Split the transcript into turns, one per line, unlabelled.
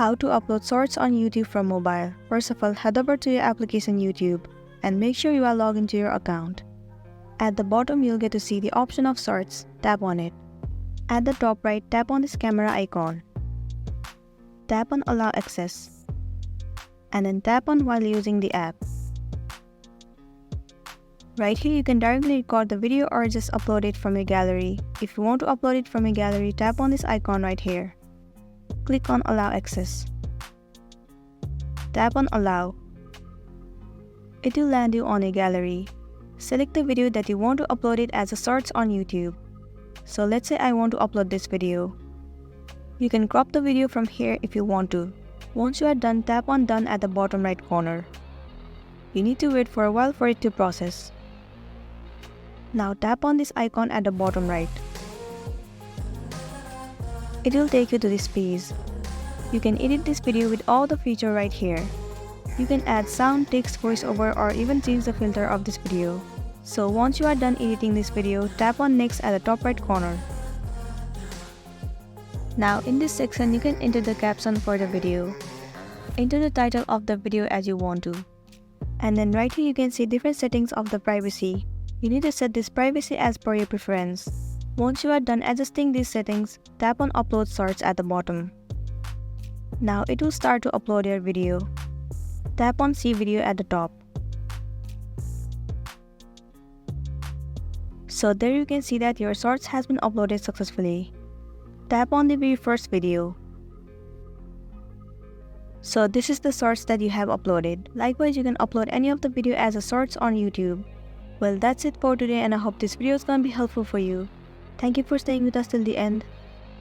How to upload shorts on YouTube from mobile. First of all, head over to your application YouTube and make sure you are logged into your account. At the bottom, you'll get to see the option of shorts. Tap on it. At the top right, tap on this camera icon. Tap on Allow Access. And then tap on while using the app. Right here, you can directly record the video or just upload it from your gallery. If you want to upload it from your gallery, tap on this icon right here. Click on Allow Access. Tap on Allow. It will land you on a gallery. Select the video that you want to upload it as a shorts on YouTube. So let's say I want to upload this video. You can crop the video from here if you want to. Once you are done, tap on Done at the bottom right corner. You need to wait for a while for it to process. Now tap on this icon at the bottom right. It will take you to this page. You can edit this video with all the features right here. You can add sound, text, voiceover, or even change the filter of this video. So once you are done editing this video, tap on Next at the top right corner. Now in this section, you can enter the caption for the video. Enter the title of the video as you want to. And then right here you can see different settings of the privacy. You need to set this privacy as per your preference. Once you are done adjusting these settings, tap on Upload Shorts at the bottom. Now it will start to upload your video. Tap on See Video at the top. So there you can see that your shorts has been uploaded successfully. Tap on the View First Video. So this is the shorts that you have uploaded. Likewise, you can upload any of the video as a shorts on YouTube. Well, that's it for today, and I hope this video is gonna be helpful for you. Thank you for staying with us till the end.